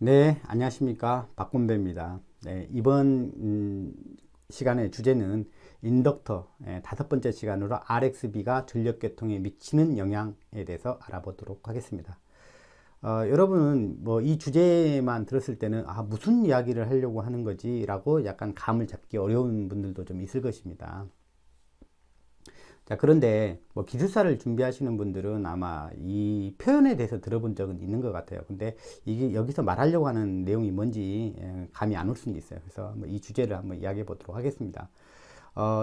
네, 안녕하십니까. 박건배입니다. 네, 이번 시간의 주제는 인덕터, 다섯 번째 시간으로 RXB가 전력계통에 미치는 영향에 대해서 알아보도록 하겠습니다. 여러분은 뭐 이 주제만 들었을 때는 무슨 이야기를 하려고 하는 거지? 라고 약간 감을 잡기 어려운 분들도 좀 있을 것입니다. 자, 그런데 뭐 기술사를 준비하시는 분들은 아마 이 표현에 대해서 들어본 적은 있는 것 같아요. 근데 이게 여기서 말하려고 하는 내용이 뭔지 감이 안 올 수는 있어요. 그래서 이 주제를 한번 이야기해 보도록 하겠습니다.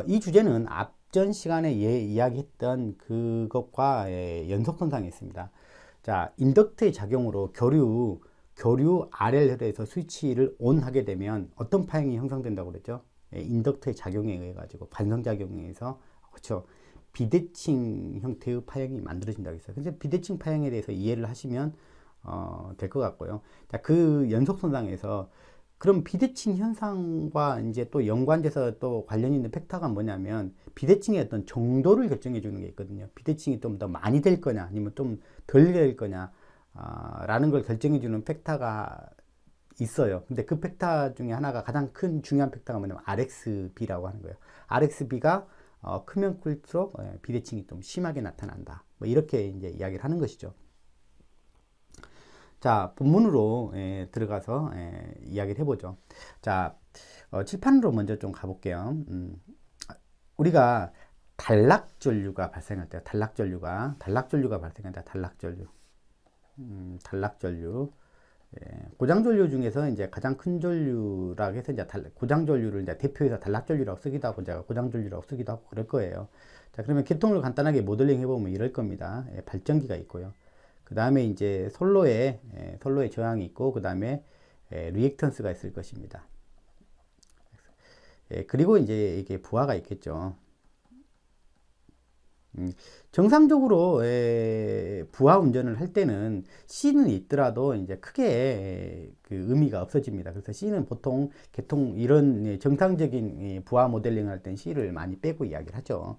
이 주제는 앞전 시간에 이야기했던 그것과 연속선상에 있습니다. 자, 인덕트의 작용으로 교류 RL에서 스위치를 ON 하게 되면 어떤 파형이 형성된다고 그랬죠? 인덕트의 작용에 의해 가지고 반성작용에 의해서, 그렇죠, 비대칭 형태의 파형이 만들어진다고 했어요. 근데 비대칭 파형에 대해서 이해를 하시면 될 것 같고요. 자, 그 연속선상에서 그럼 비대칭 현상과 이제 또 연관돼서 또 관련 있는 팩터가 뭐냐면 비대칭의 어떤 정도를 결정해 주는 게 있거든요. 비대칭이 좀 더 많이 될 거냐 아니면 좀 덜 될 거냐 라는 걸 결정해 주는 팩터가 있어요. 근데 그 팩터 중에 하나가 가장 큰 중요한 팩터가 뭐냐면 RXB라고 하는 거예요. RXB가 크면 클수록 비대칭이 좀 심하게 나타난다. 뭐 이렇게 이제 이야기를 하는 것이죠. 자, 본문으로 들어가서 이야기를 해보죠. 자, 칠판으로 먼저 좀 가볼게요. 우리가 단락전류가 발생할 때, 단락전류가 발생한다. 단락전류. 고장전류 중에서 이제 가장 큰 전류라고 해서 이제 고장전류를 이제 대표해서 단락전류라고 쓰기도 하고, 제가 고장전류라고 쓰기도 하고 그럴 거예요. 자, 그러면 계통을 간단하게 모델링 해보면 이럴 겁니다. 발전기가 있고요. 그 다음에 이제 솔로에 저항이 있고, 그 다음에 리액턴스가 있을 것입니다. 그리고 이제 이게 부하가 있겠죠. 정상적으로 부하 운전을 할 때는 C는 있더라도 이제 크게 그 의미가 없어집니다. 그래서 C는 보통 이런 정상적인 부하 모델링 할 때는 C를 많이 빼고 이야기를 하죠.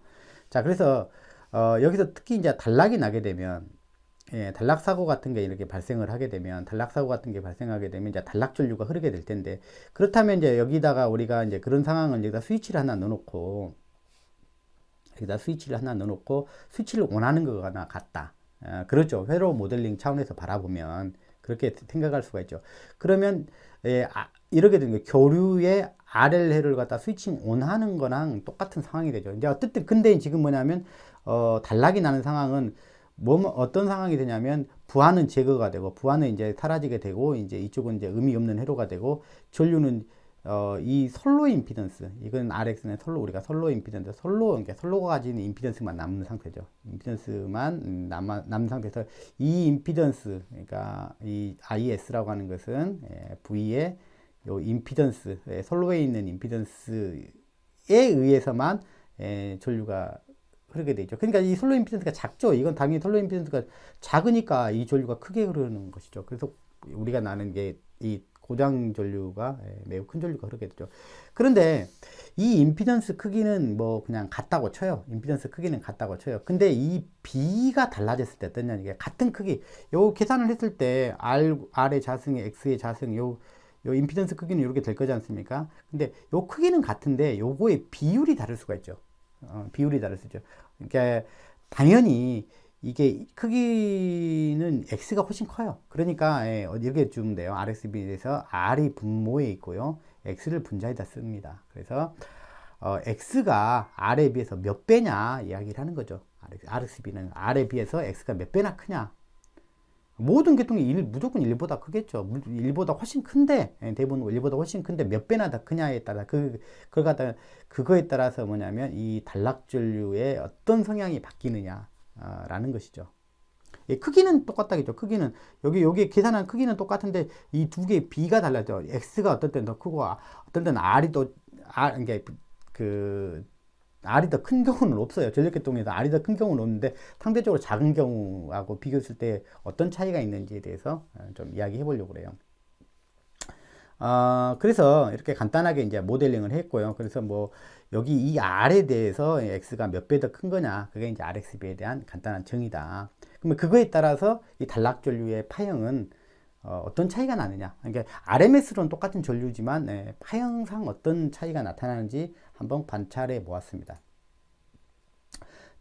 자, 그래서 여기서 특히 이제 단락이 나게 되면 단락 사고 같은 게 이렇게 발생을 하게 되면 이제 단락 전류가 흐르게 될 텐데, 그렇다면 이제 여기다가 우리가 이제 그런 상황은 여기다 스위치를 하나 넣어놓고 스위치를 원하는 거나 같다. 그렇죠. 회로 모델링 차원에서 바라보면 그렇게 생각할 수가 있죠. 그러면 이렇게 되는 거예요. 교류의 RL회를 갖다 스위칭 원하는 거랑 똑같은 상황이 되죠. 이제 어쨌든 근데 지금 뭐냐면 단락이 나는 상황은 어떤 상황이 되냐면 부하는 제거가 되고 부하는 이제 사라지게 되고 이제 이쪽은 이제 의미 없는 회로가 되고 전류는 이 솔로 임피던스, 이건 RX는 우리가 솔로 임피던스, 그러니까 솔로가 가지는 임피던스만 남는 상태죠. 임피던스만 남는 상태에서 이 임피던스, 그러니까 이 IS라고 하는 것은 V의 요 임피던스, 솔로에 있는 임피던스에 의해서만 전류가 흐르게 되죠. 그러니까 이 솔로 임피던스가 작죠. 이건 당연히 솔로 임피던스가 작으니까 이 전류가 크게 흐르는 것이죠. 그래서 우리가 나는 게 이 고장 전류가 매우 큰 전류가 흐르게 되죠. 그런데 이 임피던스 크기는 뭐 그냥 같다고 쳐요. 근데 이 B가 달라졌을 때 어떠냐, 이게 같은 크기, 요 계산을 했을 때 R의 자승, X의 자승, 요 임피던스 크기는 이렇게 될 거지 않습니까? 근데 요 크기는 같은데 요거의 비율이 다를 수가 있죠. 비율이 다를 수 있죠. 그러니까 당연히 이게 크기는 X가 훨씬 커요. 그러니까 이렇게 주면 돼요. RXB에서 R이 분모에 있고요, X를 분자에다 씁니다. 그래서 X가 R에 비해서 몇 배냐 이야기를 하는 거죠. RXB는 R에 비해서 X가 몇 배나 크냐. 모든 계통이 무조건 1보다 크겠죠. 1보다 훨씬 큰데, 대부분 1보다 훨씬 큰데 몇 배나 더 크냐에 따라 그거에 따라서 뭐냐면 이 단락전류의 어떤 성향이 바뀌느냐 라는 것이죠. 크기는 똑같다겠죠. 크기는 여기 계산한 크기는 똑같은데 이 두 개의 B가 달라져. X가 어떤 때는 더 크고 어떤 때는 R이 또 그러니까 그 R이 더 큰 경우는 없어요. 전력계통에서 R이 더 큰 경우는 없는데 상대적으로 작은 경우하고 비교했을 때 어떤 차이가 있는지에 대해서 좀 이야기해 보려고 그래요. 그래서 이렇게 간단하게 이제 모델링을 했고요. 그래서 뭐 여기 이 R에 대해서 X가 몇 배 더 큰 거냐, 그게 이제 RXB에 대한 간단한 정의다. 그러면 그거에 따라서 이 단락전류의 파형은 어떤 차이가 나느냐. 그러니까 RMS로는 똑같은 전류지만 파형상 어떤 차이가 나타나는지 한번 관찰해 보았습니다.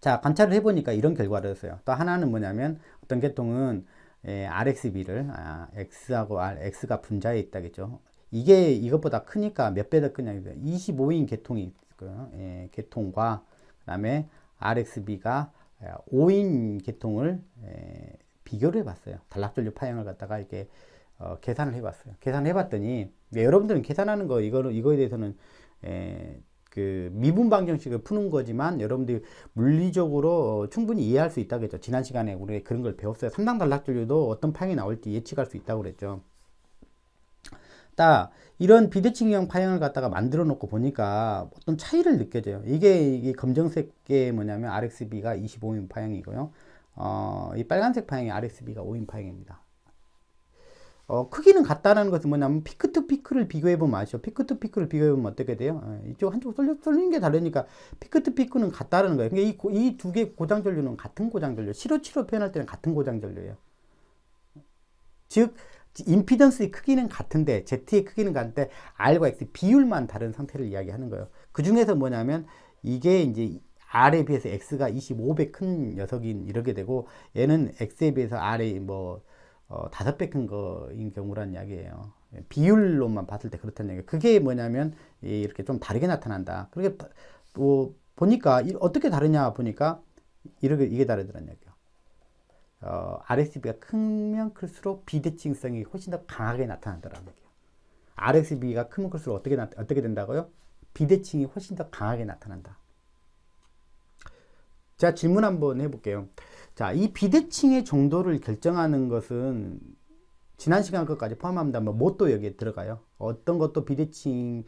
자, 관찰을 해보니까 이런 결과를 얻었어요. 또 하나는 뭐냐면 어떤 계통은 RXB를 X하고 X가 분자에 있다겠죠. 이게 이것보다 크니까 몇 배 더 크냐. 25인 계통이 있고요. 계통과 그 다음에 RXB가 5인 계통을 비교를 해봤어요. 단락전류 파형을 갖다가 이렇게 계산을 해봤어요. 계산을 해봤더니 여러분들은 계산하는 거 이거에 대해서는 그 미분 방정식을 푸는 거지만 여러분들이 물리적으로 충분히 이해할 수 있다겠죠. 지난 시간에 우리 그런 걸 배웠어요. 3당 단락전류도 어떤 파형이 나올지 예측할 수 있다고 그랬죠. 딱 이런 비대칭형 파형을 갖다가 만들어 놓고 보니까 어떤 차이를 느껴져요. 이게 검정색게 뭐냐면 RXB가 25인 파형이고요. 이 빨간색 파형이 RXB가 5인 파형입니다. 크기는 같다는 것은 뭐냐면 피크 투 피크를 비교해보면 아시죠? 피크 투 피크를 비교해보면 어떻게 돼요? 이쪽 한쪽 쏠리는 게 다르니까 피크 투 피크는 같다는 거예요. 그러니까 이 두 개 고장전류는 같은 고장전류. 시로치로 표현할 때는 같은 고장전류예요. 즉 임피던스의 크기는 같은데 Z의 크기는 같은데 R과 X 비율만 다른 상태를 이야기하는 거예요. 그 중에서 뭐냐면 이게 이제 R에 비해서 X가 25배 큰 녀석인 이렇게 되고 얘는 X에 비해서 R이 뭐 5배 큰 거인 경우란 이야기예요. 비율로만 봤을 때 그렇다는 얘기예요. 그게 뭐냐면 이렇게 좀 다르게 나타난다. 그렇게 뭐 보니까 어떻게 다르냐 보니까 이게 다르더란 얘기예요. RXB가 크면 클수록 비대칭성이 훨씬 더 강하게 나타난다는 얘기예요. RXB가 크면 클수록 어떻게 된다고요? 비대칭이 훨씬 더 강하게 나타난다. 자, 질문 한번 해볼게요. 자, 이 비대칭의 정도를 결정하는 것은 지난 시간 것까지 포함합니다. 뭐또 여기에 들어가요. 어떤 것도 비대칭의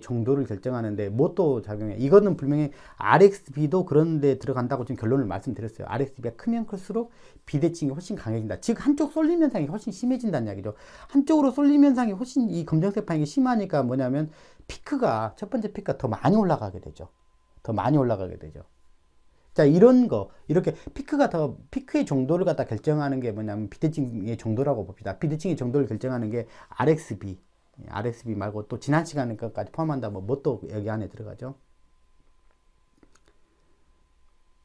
정도를 결정하는데 뭐또 작용해. 이거는 분명히 RXB도 그런 데 들어간다고 지금 결론을 말씀드렸어요. RXB가 크면 클수록 비대칭이 훨씬 강해진다. 즉 한쪽 쏠림 현상이 훨씬 심해진다는 이야기죠. 한쪽으로 쏠림 현상이 훨씬 이 검정색 파형이 심하니까 뭐냐면 피크가 첫 번째 피크가 더 많이 올라가게 되죠. 더 많이 올라가게 되죠. 자, 이런 거, 이렇게 피크의 정도를 갖다 결정하는 게 뭐냐면 비대칭의 정도라고 봅시다. 비대칭의 정도를 결정하는 게 RXB 말고 또 지난 시간에 것까지 포함한다면 뭐 또 여기 안에 들어가죠.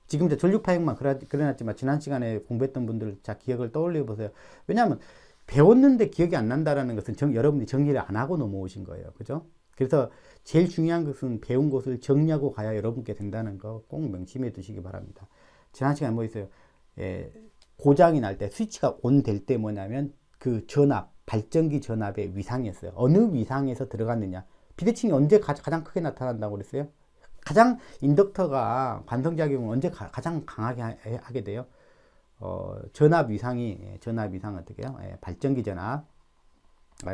지금 이제 전류 파형만 그려놨지만 지난 시간에 공부했던 분들 자, 기억을 떠올려 보세요. 왜냐하면 배웠는데 기억이 안 난다라는 것은 여러분들이 정리를 안 하고 넘어오신 거예요. 그죠? 그래서 제일 중요한 것은 배운 것을 정리하고 가야 여러분께 된다는 거 꼭 명심해 두시기 바랍니다. 지난 시간에 뭐 있어요? 고장이 날 때 스위치가 온 될 때 뭐냐면 그 전압, 발전기 전압의 위상이었어요. 어느 위상에서 들어갔느냐. 비대칭이 언제 가장 크게 나타난다고 그랬어요? 가장 인덕터가 관성작용을 언제 가장 강하게 하게 돼요? 전압 위상 어떻게 해요? 발전기 전압,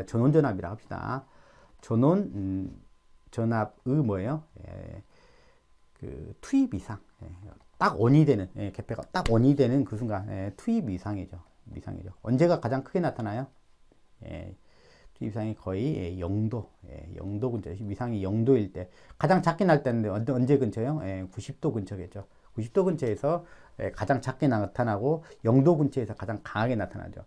전원 전압이라 합시다. 전원 전압의 뭐예요? 그 투입 이상, 딱 원이 되는 개폐가 딱 원이 되는 그 순간 투입 이상이죠. 언제가 가장 크게 나타나요? 투입 이상이 거의 0도, 0도 근처. 위상이 0도일 때 가장 작게 날 때는 언제 근처요? 90도 근처겠죠. 90도 근처에서 가장 작게 나타나고 0도 근처에서 가장 강하게 나타나죠.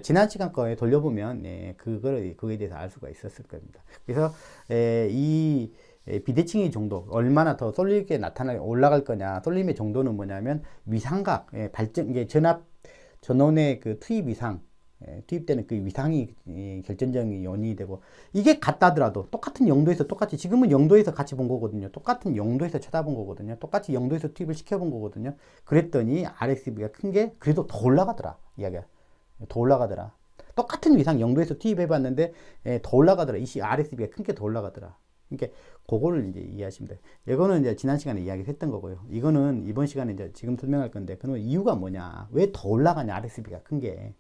지난 시간 거에 돌려보면 그거에 대해서 알 수가 있었을 겁니다. 그래서 이 비대칭의 정도 얼마나 더 쏠리게 올라갈 거냐. 쏠림의 정도는 뭐냐면 위상각 전원의 그 투입 위상 투입되는 그 위상이 결정적인 요인이 되고 이게 같다더라도 똑같은 영도에서 똑같이 지금은 영도에서 같이 본 거거든요. 똑같은 영도에서 쳐다본 거거든요. 똑같이 영도에서 투입을 시켜본 거거든요. 그랬더니 RXB가 큰 게 그래도 더 올라가더라 이야기야. 더 올라가더라. 똑같은 위상 영도에서 투입해봤는데 더 올라가더라. RXB가 큰 게 더 올라가더라. 그러니까 그거를 이제 이해하시면 돼요. 이거는 이제 지난 시간에 이야기했던 거고요. 이거는 이번 시간에 이제 지금 설명할 건데 그러면 이유가 뭐냐? 왜 더 올라가냐? RXB가 큰 게.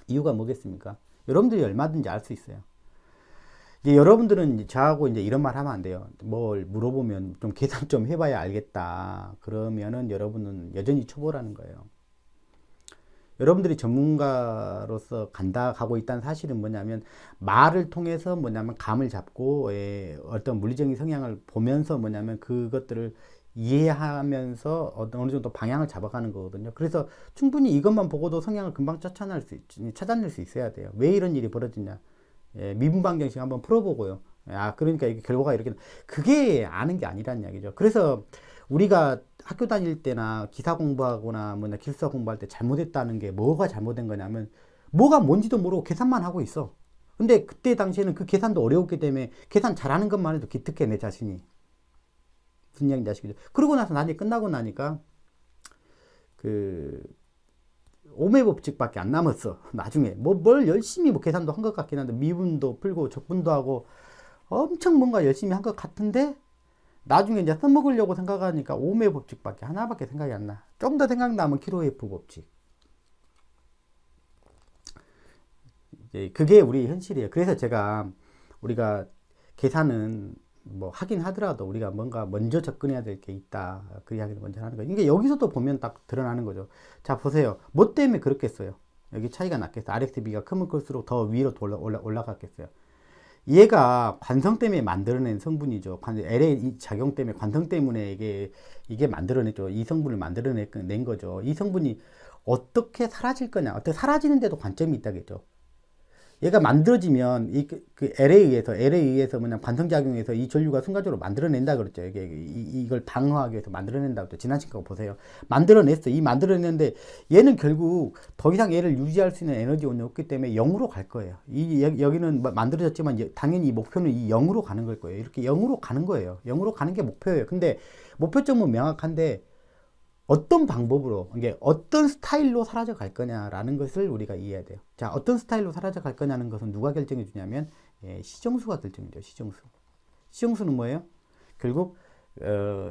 이유가 뭐겠습니까? 여러분들이 얼마든지 알 수 있어요. 이제 여러분들은 저하고 이제 이런 말 하면 안 돼요. 뭘 물어보면 좀 계산 좀 해봐야 알겠다. 그러면은 여러분은 여전히 초보라는 거예요. 여러분들이 전문가로서 가고 있다는 사실은 뭐냐면 말을 통해서 뭐냐면 감을 잡고 어떤 물리적인 성향을 보면서 뭐냐면 그것들을 이해하면서 어느 정도 방향을 잡아가는 거거든요. 그래서 충분히 이것만 보고도 성향을 금방 찾아낼 수 있어야 돼요. 왜 이런 일이 벌어지냐. 예, 미분방정식 한번 풀어보고요. 아, 그러니까 이게 결과가 이렇게, 그게 아는 게 아니란 이야기죠. 그래서 우리가 학교 다닐 때나 기사 공부하거나 뭐냐 기술사 공부할 때 잘못했다는 게 뭐가 잘못된 거냐면 뭐가 뭔지도 모르고 계산만 하고 있어. 근데 그때 당시에는 그 계산도 어려웠기 때문에 계산 잘하는 것만 해도 기특해, 내 자신이. 무슨 이야기인지 아시겠죠? 그러고 나서 나중에 끝나고 나니까 그 오매 법칙밖에 안 남았어. 나중에 뭘 열심히 뭐 계산도 한 것 같긴 한데 미분도 풀고 적분도 하고 엄청 뭔가 열심히 한 것 같은데 나중에 이제 써먹으려고 생각하니까 오매 법칙밖에 하나밖에 생각이 안 나. 좀 더 생각나면 키로에프 법칙. 그게 우리 현실이에요. 그래서 제가 우리가 계산은 뭐 하긴 하더라도 우리가 뭔가 먼저 접근해야 될 게 있다. 그 이야기를 먼저 하는 거예요. 이게 여기서도 보면 딱 드러나는 거죠. 자, 보세요. 뭐 때문에 그렇겠어요? 여기 차이가 났겠어요. RxB가 크면 클수록 더 위로 올라갔겠어요. 얘가 관성 때문에 만들어낸 성분이죠. LA 작용 때문에, 관성 때문에 이게 만들어냈죠. 이 성분을 만들어낸 거죠. 이 성분이 어떻게 사라질 거냐. 어떻게 사라지는데도 관점이 있다겠죠. 얘가 만들어지면 L에 의해서 뭐냐 관성작용에서 이 전류가 순간적으로 만들어낸다 그랬죠. 이걸 방어하기 위해서 만들어낸다고 했죠. 지난 시간 보세요. 만들어냈어. 만들어냈는데 얘는 결국 더 이상 얘를 유지할 수 있는 에너지원이 없기 때문에 0으로 갈 거예요. 여기는 만들어졌지만 당연히 이 목표는 이 0으로 가는 걸 거예요. 이렇게 0으로 가는 거예요. 0으로 가는 게 목표예요. 근데 목표점은 명확한데 어떤 방법으로, 이게 어떤 스타일로 사라져 갈 거냐라는 것을 우리가 이해해야 돼요. 자, 어떤 스타일로 사라져 갈 거냐는 것은 누가 결정해 주냐면, 시정수가 결정해 줘요. 시정수. 시정수는 뭐예요? 결국,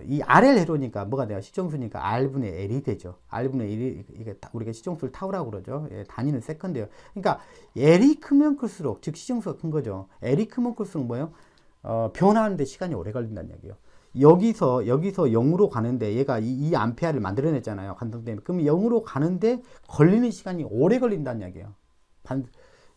이 RL 회로니까 뭐가 돼요? 시정수니까 R분의 L이 되죠. R분의 L이, 이게 우리가 시정수를 타우라고 그러죠. 단위는 세컨드예요. 그러니까, L이 크면 클수록, 즉 시정수가 큰 거죠. L이 크면 클수록 뭐예요? 변화하는데 시간이 오래 걸린다는 얘기예요. 여기서 0으로 가는데 얘가 이 암페아를 만들어냈잖아요. 관성 때문에. 그럼 0으로 가는데 걸리는 시간이 오래 걸린다는 이야기예요.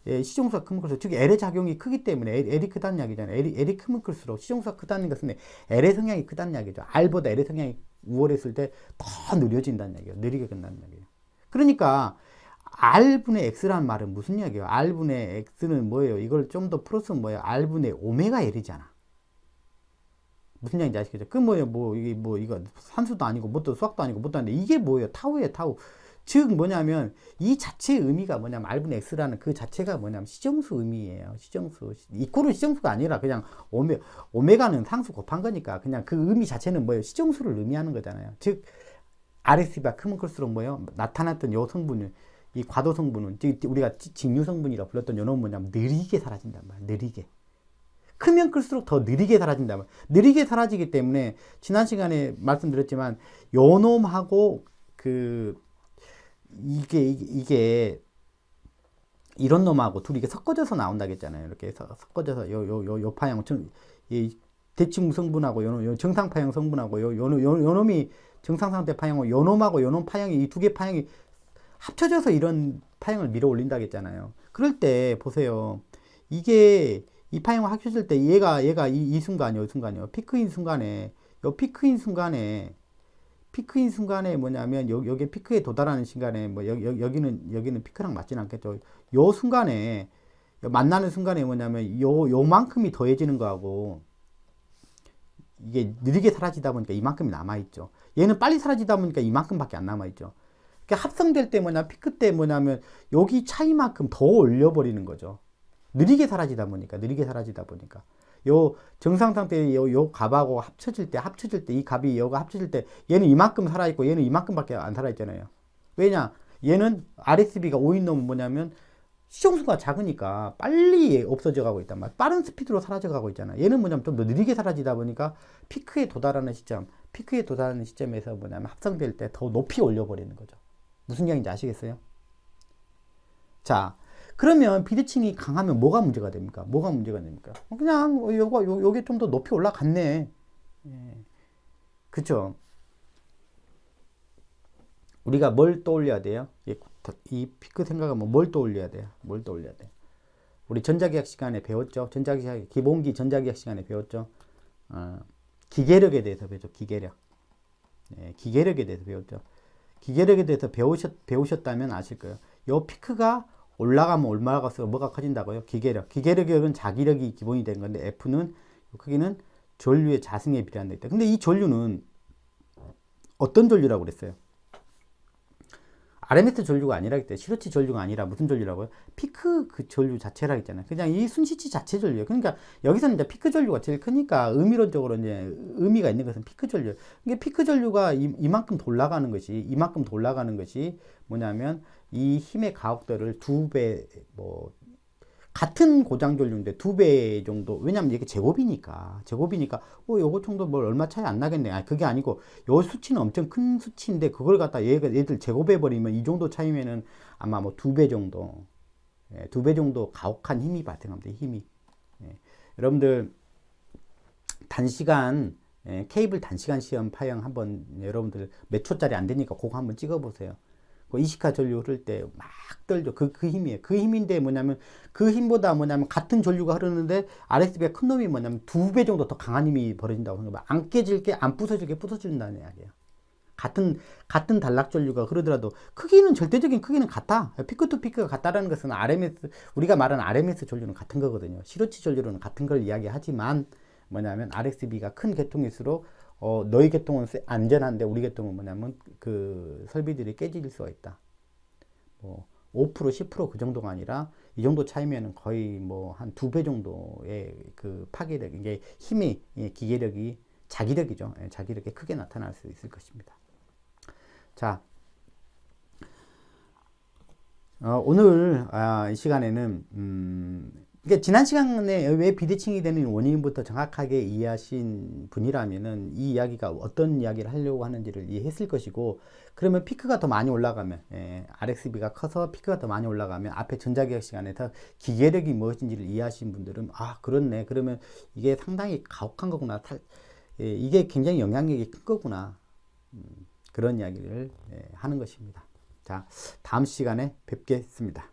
시정수가 크면 클수록, 즉 L의 작용이 크기 때문에 L이 크다는 이야기잖아요. L이 크면 클수록 시정수가 크다는 것은 L의 성향이 크다는 이야기죠. R보다 L의 성향이 우월했을 때 더 느려진다는 이야기예요. 느리게 끝나는 이야기예요. 그러니까 R분의 X라는 말은 무슨 이야기예요? R분의 X는 뭐예요? 이걸 좀 더 풀었으면 뭐예요? R분의 오메가 L이잖아. 무슨 얘기인지 아시겠죠? 그 뭐예요? 이거 산수도 아니고 뭣도 수학도 아니고 뭣도 아닌데 이게 뭐예요? 타우예요, 타우. 즉 뭐냐면 이 자체의 의미가 뭐냐면 R분의 X라는 그 자체가 뭐냐면 시정수 의미예요. 시정수. 이코르 시정수가 아니라 그냥 오메가는 상수 곱한 거니까 그냥 그 의미 자체는 뭐예요? 시정수를 의미하는 거잖아요. 즉 RSB가 크면 클수록 뭐예요? 나타났던 요 성분은 이 과도 성분은 우리가 직류 성분이라 불렀던 요놈은 뭐냐면 느리게 사라진단 말이에요. 느리게. 크면 클수록 더 느리게 사라진다. 느리게 사라지기 때문에 지난 시간에 말씀드렸지만 요놈하고 이게 이런 놈하고 둘이 이게 섞어져서 나온다고 했잖아요. 이렇게 섞어져서 요 파형 이 대칭 성분하고 요 정상 파형 성분하고 요 놈이 정상 상태 파형하고 요 놈하고 요 놈 파형이 이 두 개 파형이 합쳐져서 이런 파형을 밀어 올린다고 했잖아요. 그럴 때 보세요. 이게 이 파형을 합쳐질 때 얘가 이 순간이요, 피크인 순간에 뭐냐면 여기 피크에 도달하는 순간에 뭐 여기는 피크랑 맞지는 않겠죠. 요 순간에 만나는 순간에 뭐냐면 요만큼이 더해지는 거하고 이게 느리게 사라지다 보니까 이만큼이 남아 있죠. 얘는 빨리 사라지다 보니까 이만큼밖에 안 남아 있죠. 그러니까 합성될 때 피크 때 뭐냐면 여기 차이만큼 더 올려버리는 거죠. 느리게 사라지다 보니까 요 정상 상태의 요 값하고 합쳐질 때 이 값이 요가 합쳐질 때 얘는 이만큼 살아있고 얘는 이만큼밖에 안 살아있잖아요. 왜냐? 얘는 RSB가 5인 놈은 뭐냐면 시정수가 작으니까 빨리 없어져 가고 있단 말이야. 빠른 스피드로 사라져 가고 있잖아. 얘는 뭐냐면 좀 더 느리게 사라지다 보니까 피크에 도달하는 시점에서 뭐냐면 합성될 때 더 높이 올려버리는 거죠. 무슨 얘기인지 아시겠어요? 자, 그러면 비대칭이 강하면 뭐가 문제가 됩니까? 그냥 요게 좀 더 높이 올라갔네. 그쵸? 우리가 뭘 떠올려야 돼요? 이 피크 생각하면 뭘 떠올려야 돼요? 우리 전자기학 시간에 배웠죠? 기본기 전자기학 시간에 배웠죠? 기계력에 대해서 배웠죠? 기계력. 기계력에 대해서 배웠죠. 기계력에 대해서 배우셨다면 아실 거예요. 요 피크가 올라가면 올라갈수록 뭐가 커진다고요? 기계력. 기계력은 자기력이 기본이 되는 건데 F는 크기는 전류의 자승에 비례한다 했다. 근데 이 전류는 어떤 전류라고 그랬어요? RMS 전류가 아니라기 때문에 시로치 전류가 아니라 무슨 전류라고요? 피크 그 전류 자체라 했잖아요. 그냥 이 순시치 자체 전류예요. 그러니까 여기서는 이제 피크 전류가 제일 크니까 의미론적으로 이제 의미가 있는 것은 피크 전류. 이게 피크 전류가 이만큼 돌아가는 것이 뭐냐면 이 힘의 가속도를 2배 같은 고장 전류인데 2배 정도. 왜냐면 이게 제곱이니까 요거 정도 뭘 얼마 차이 안 나겠네. 아니 그게 아니고 요 수치는 엄청 큰 수치인데 그걸 갖다 얘들 제곱해 버리면 이 정도 차이면은 아마 뭐 2배 정도 2배 정도 가혹한 힘이 발생합니다. 힘이. 여러분들 단시간 케이블 단시간 시험 파형 한번 여러분들 몇 초짜리 안 되니까 그거 한번 찍어 보세요. 이시카 전류 흐를 때 막 떨죠. 그 힘이에요. 그 힘인데 뭐냐면 그 힘보다 뭐냐면 같은 전류가 흐르는데 RSB가 큰 놈이 뭐냐면 2배 정도 더 강한 힘이 벌어진다고 생각해요. 안 깨질 게 안 부서질 게 부서진다는 이야기예요. 같은 단락 전류가 흐르더라도 크기는 절대적인 크기는 같아. 피크 투 피크가 같다라는 것은 RMS 우리가 말하는 RMS 전류는 같은 거거든요. 시로치 전류는 같은 걸 이야기하지만 뭐냐면 RSB가 큰 계통일수록 너희 계통은 안전한데 우리 계통은 뭐냐면 그 설비들이 깨질 수가 있다. 5% 10% 그 정도가 아니라 이 정도 차이면은 거의 뭐 한 2배 정도의 그 파괴력, 이게 힘이 기계력이 자기력이죠. 자기력이 크게 나타날 수 있을 것입니다. 자, 오늘 이 시간에는 그러니까 지난 시간에 왜 비대칭이 되는 원인부터 정확하게 이해하신 분이라면은 이 이야기가 어떤 이야기를 하려고 하는지를 이해했을 것이고, 그러면 피크가 더 많이 올라가면 RXB가 커서 피크가 더 많이 올라가면 앞에 전자기억 시간에서 기계력이 무엇인지를 이해하신 분들은 아 그렇네, 그러면 이게 상당히 가혹한 거구나, 이게 굉장히 영향력이 큰 거구나, 그런 이야기를 하는 것입니다. 자, 다음 시간에 뵙겠습니다.